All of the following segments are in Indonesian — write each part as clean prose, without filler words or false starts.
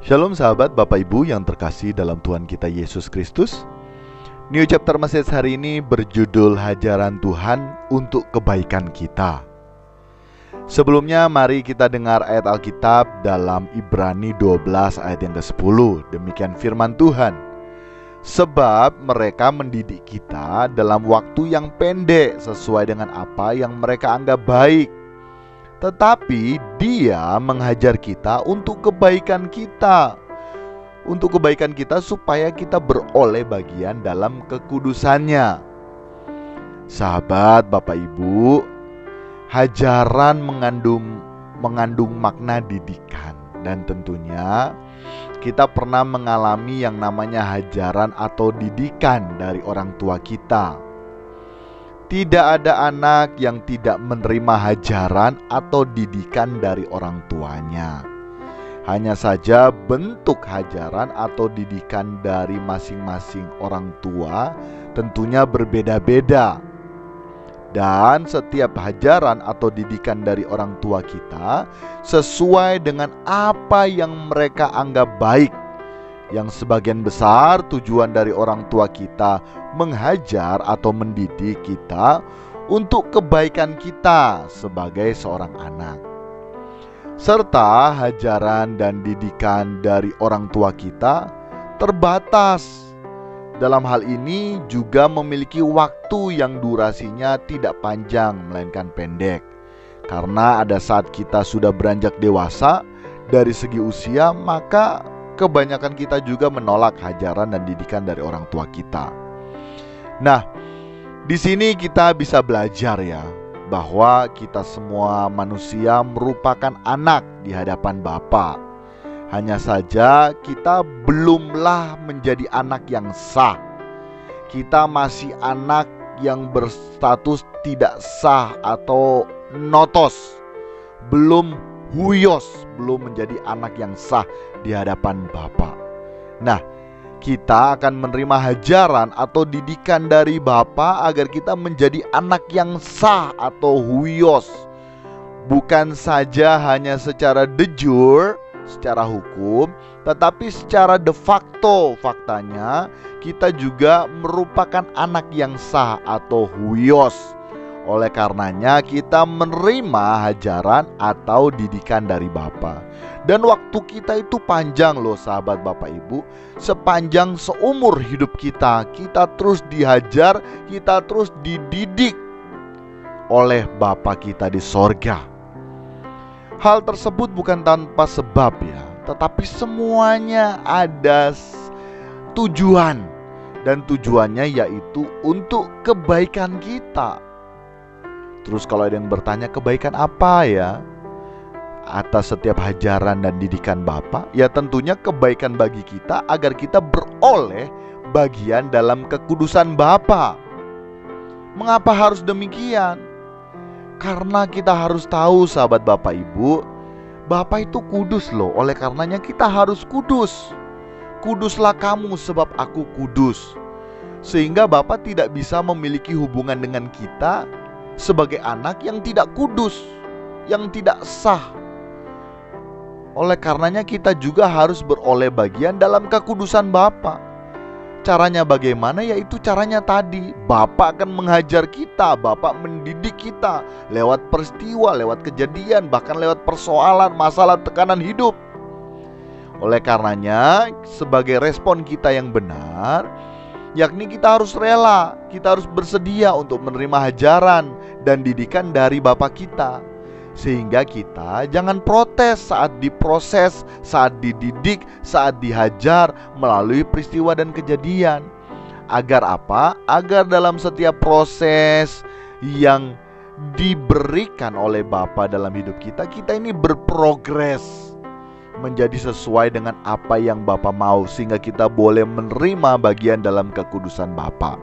Shalom sahabat Bapak Ibu yang terkasih dalam Tuhan kita Yesus Kristus. New Chapter Message hari ini berjudul Hajaran Tuhan untuk Kebaikan Kita. Sebelumnya mari kita dengar ayat Alkitab dalam Ibrani 12 ayat yang ke-10. Demikian firman Tuhan. Sebab mereka mendidik kita dalam waktu yang pendek sesuai dengan apa yang mereka anggap baik. Tetapi Dia menghajar kita untuk kebaikan kita. Untuk kebaikan kita supaya kita beroleh bagian dalam kekudusannya. Sahabat Bapak Ibu, hajaran mengandung makna didikan. Dan tentunya kita pernah mengalami yang namanya hajaran atau didikan dari orang tua kita. Tidak ada anak yang tidak menerima hajaran atau didikan dari orang tuanya. Hanya saja bentuk hajaran atau didikan dari masing-masing orang tua tentunya berbeda-beda. Dan setiap hajaran atau didikan dari orang tua kita sesuai dengan apa yang mereka anggap baik. Yang sebagian besar tujuan dari orang tua kita menghajar atau mendidik kita untuk kebaikan kita sebagai seorang anak. Serta hajaran dan didikan dari orang tua kita terbatas. Dalam hal ini juga memiliki waktu yang durasinya tidak panjang melainkan pendek. Karena ada saat kita sudah beranjak dewasa dari segi usia, maka kebanyakan kita juga menolak hajaran dan didikan dari orang tua kita. Nah, di sini kita bisa belajar ya, bahwa kita semua manusia merupakan anak di hadapan Bapa. Hanya saja kita belumlah menjadi anak yang sah. Kita masih anak yang berstatus tidak sah atau notos, belum huyos, belum menjadi anak yang sah di hadapan Bapa. Nah, kita akan menerima hajaran atau didikan dari Bapa agar kita menjadi anak yang sah atau huyos. Bukan saja hanya secara de jure, secara hukum, tetapi secara de facto. Faktanya kita juga merupakan anak yang sah atau huyos. Oleh karenanya kita menerima hajaran atau didikan dari Bapa. Dan waktu kita itu panjang loh sahabat Bapak Ibu. Sepanjang seumur hidup kita, kita terus dihajar, kita terus dididik oleh Bapa kita di sorga. Hal tersebut bukan tanpa sebab ya, tetapi semuanya ada tujuan. Dan tujuannya yaitu untuk kebaikan kita. Terus kalau ada yang bertanya, kebaikan apa ya atas setiap hajaran dan didikan Bapa? Ya tentunya kebaikan bagi kita agar kita beroleh bagian dalam kekudusan Bapa. Mengapa harus demikian? Karena kita harus tahu sahabat Bapak Ibu, Bapa itu kudus loh. Oleh karenanya kita harus kudus. Kuduslah kamu sebab aku kudus. Sehingga Bapa tidak bisa memiliki hubungan dengan kita sebagai anak yang tidak kudus, yang tidak sah. Oleh karenanya kita juga harus beroleh bagian dalam kekudusan Bapa. Caranya bagaimana? Yaitu caranya tadi, Bapa akan menghajar kita, Bapa mendidik kita lewat peristiwa, lewat kejadian, bahkan lewat persoalan, masalah, tekanan hidup. Oleh karenanya sebagai respon kita yang benar, yakni kita harus rela, kita harus bersedia untuk menerima hajaran dan didikan dari Bapa kita. Sehingga kita jangan protes saat diproses, saat dididik, saat dihajar melalui peristiwa dan kejadian. Agar apa? Agar dalam setiap proses yang diberikan oleh Bapa dalam hidup kita, kita ini berprogres menjadi sesuai dengan apa yang Bapa mau, sehingga kita boleh menerima bagian dalam kekudusan Bapa.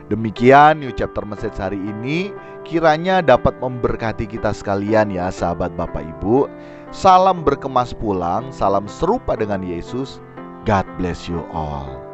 Demikian New Chapter Message hari ini, kiranya dapat memberkati kita sekalian ya sahabat Bapak Ibu. Salam berkemas pulang, salam serupa dengan Yesus. God bless you all.